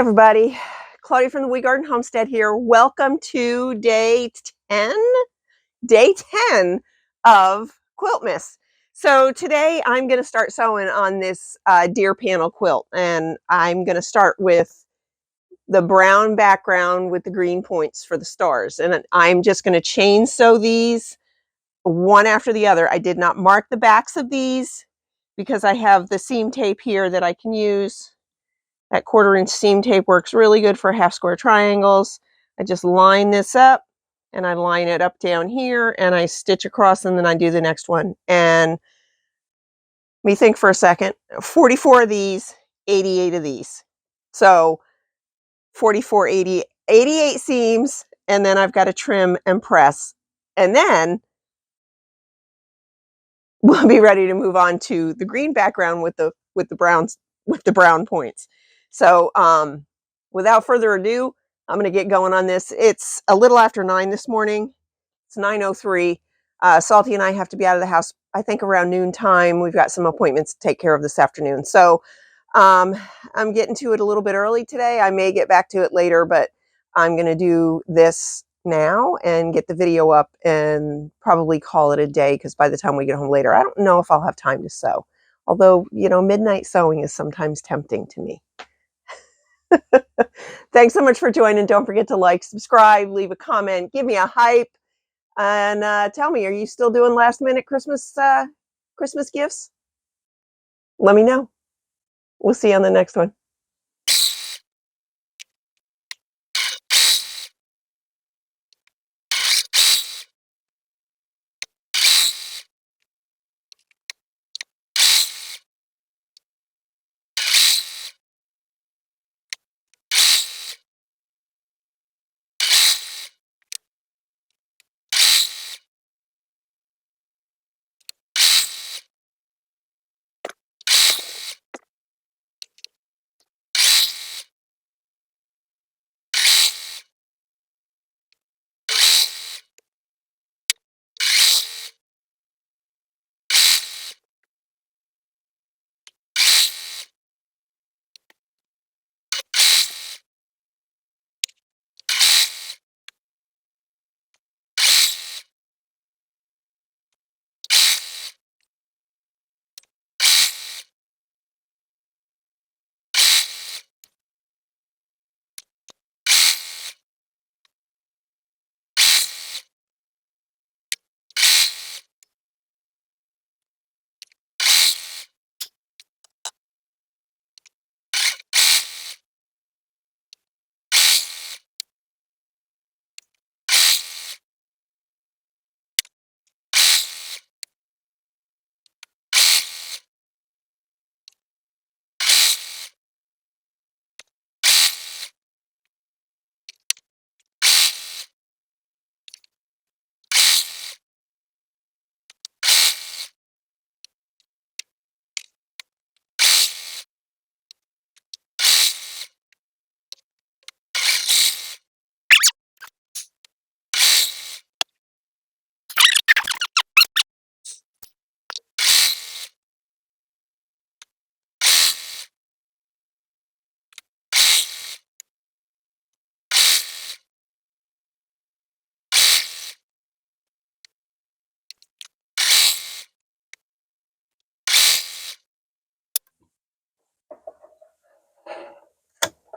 everybody, Claudia from the Wee Garden Homestead here. Welcome to day 10 of Quiltmas. So today I'm going to start sewing on this deer panel quilt, and I'm going to start with the brown background with the green points for the stars, and I'm just going to chain sew these one after the other. I did not mark the backs of these because I have the seam tape here that I can use. That 1/4 inch seam tape works really good for half square triangles. I just line this up and I line it up down here and I stitch across and then I do the next one. And let me think for a second. 44 of these, 88 of these. So 44, 80, 88 seams, and then I've got to trim and press. And then we'll be ready to move on to the green background with the brown points. So without further ado, I'm going to get going on this. It's a little after 9 this morning. It's 9:03. Salty and I have to be out of the house, I think, around noon time. We've got some appointments to take care of this afternoon. So I'm getting to it a little bit early today. I may get back to it later, but I'm going to do this now and get the video up and probably call it a day, because by the time we get home later, I don't know if I'll have time to sew. Although, midnight sewing is sometimes tempting to me. Thanks so much for joining. Don't forget to like, subscribe, leave a comment, give me a hype, and tell me, are you still doing last minute Christmas gifts? Let me know. We'll see you on the next one.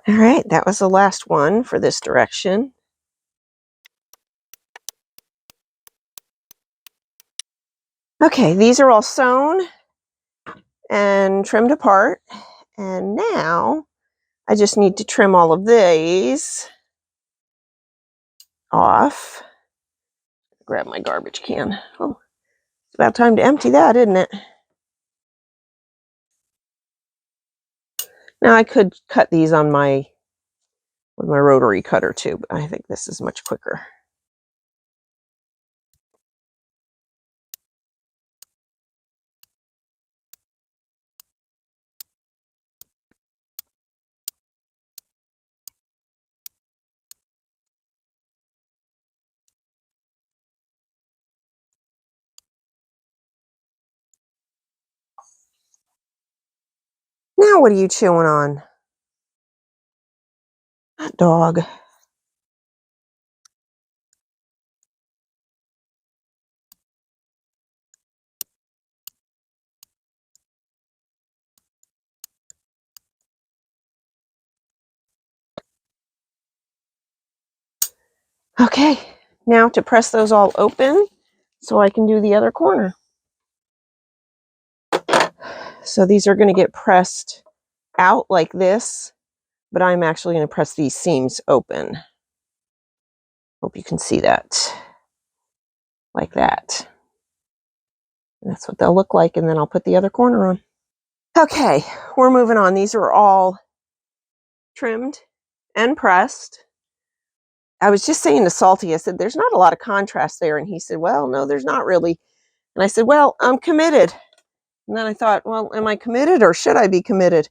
All right, that was the last one for this direction. Okay, these are all sewn and trimmed apart. And now I just need to trim all of these off. Grab my garbage can. Oh, it's about time to empty that, isn't it? Now I could cut these with my rotary cutter too, but I think this is much quicker. Now what are you chewing on? Hot dog. Okay, now to press those all open so I can do the other corner. So these are going to get pressed out like this, but I'm actually going to press these seams open. Hope you can see that. Like that. And that's what they'll look like, and then I'll put the other corner on. Okay, we're moving on. These are all trimmed and pressed. I was just saying to Salty, I said, there's not a lot of contrast there. And he said, well, no, there's not really. And I said, well, I'm committed. And then I thought, well, am I committed or should I be committed?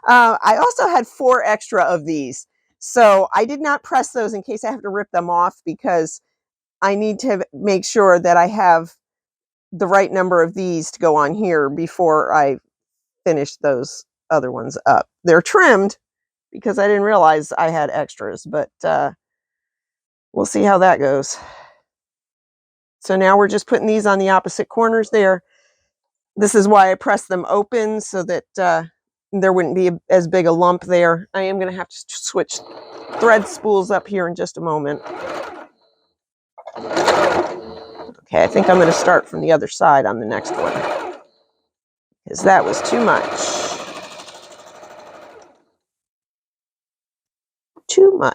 I also had 4 extra of these. So I did not press those in case I have to rip them off, because I need to make sure that I have the right number of these to go on here before I finish those other ones up. They're trimmed because I didn't realize I had extras, but we'll see how that goes. So now we're just putting these on the opposite corners there. This is why I pressed them open, so that there wouldn't be as big a lump there. I am going to have to switch thread spools up here in just a moment. Okay, I think I'm going to start from the other side on the next one, because that was too much. Too much.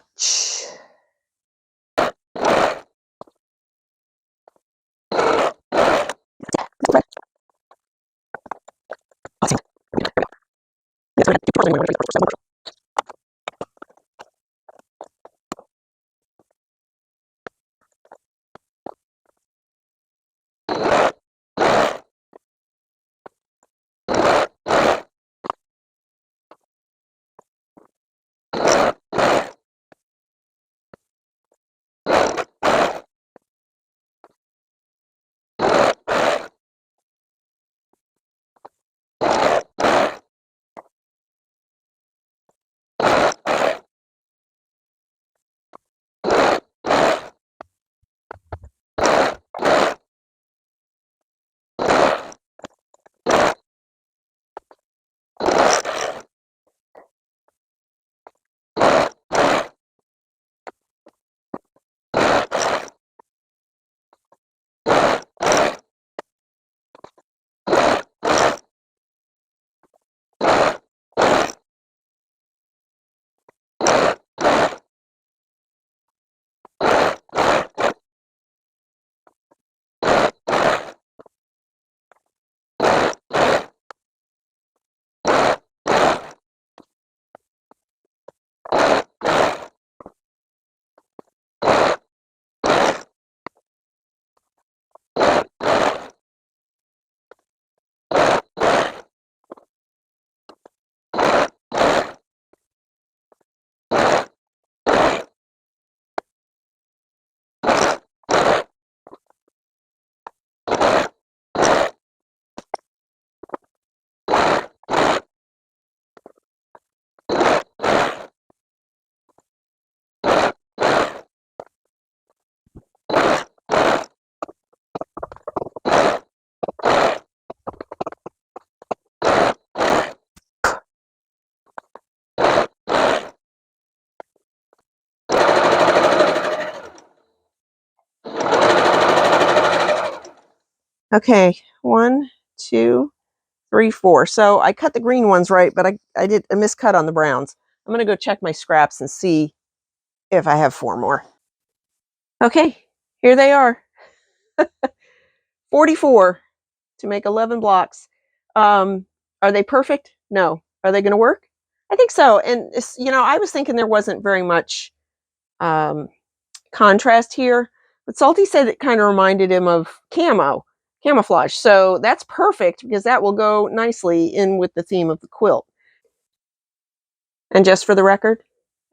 Okay, 1, 2, 3, 4. So I cut the green ones right, but I did a miscut on the browns. I'm going to go check my scraps and see if I have 4 more. Okay, here they are. 44 to make 11 blocks. Are they perfect? No. Are they going to work? I think so. And I was thinking there wasn't very much contrast here, but Salty said it kind of reminded him of camouflage. So that's perfect, because that will go nicely in with the theme of the quilt. And just for the record,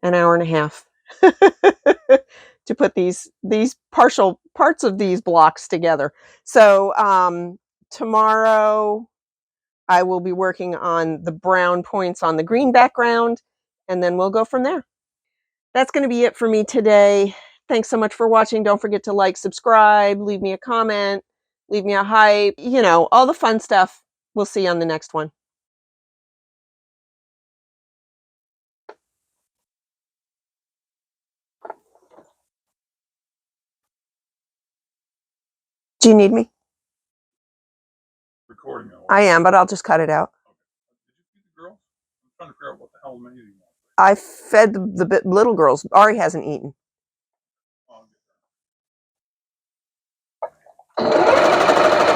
an hour and a half to put these partial parts of these blocks together. So tomorrow I will be working on the brown points on the green background, and then we'll go from there. That's going to be it for me today. Thanks so much for watching. Don't forget to like, subscribe, leave me a comment, leave me a hype, you know, all the fun stuff. We'll see you on the next one. Do you need me? Recording. I am, but I'll just cut it out. Did you feed the girls? I'm trying to figure out what the hell menu you want. I fed the little girls. Ari hasn't eaten.